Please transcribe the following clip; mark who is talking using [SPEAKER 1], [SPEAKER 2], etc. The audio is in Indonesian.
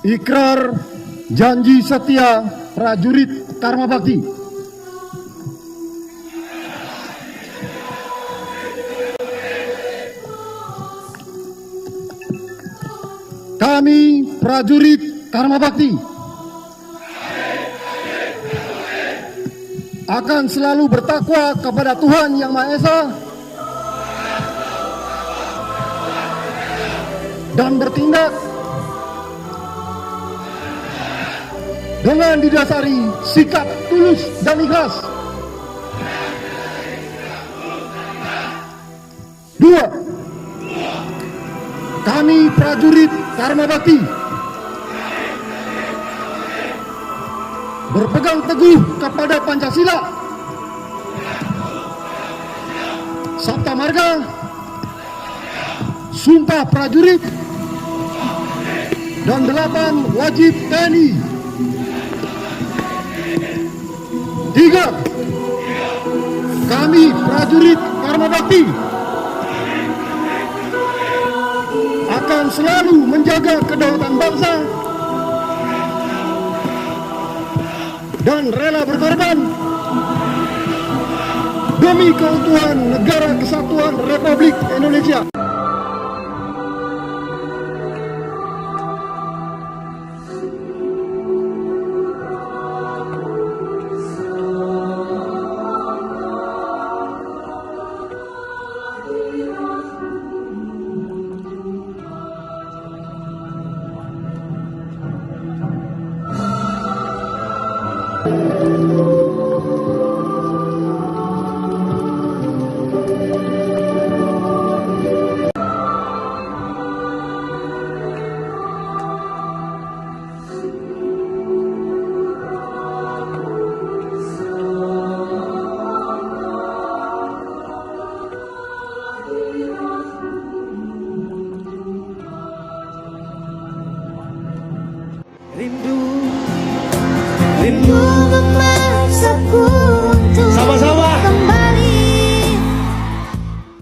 [SPEAKER 1] Ikrar janji setia prajurit Karma Bakti. Kami prajurit Karma Bakti akan selalu bertakwa kepada Tuhan Yang Maha Esa dan bertindak dengan didasari sikap tulus dan ikhlas. 2. Kami prajurit Karma Bakti berpegang teguh kepada Pancasila, Sabta Marga, Sumpah Prajurit, dan 8 wajib TNI. 3. Kami prajurit Karma Bakti akan selalu menjaga kedaulatan bangsa dan rela berkorban demi keutuhan Negara Kesatuan Republik Indonesia.
[SPEAKER 2] Rindu memaksaku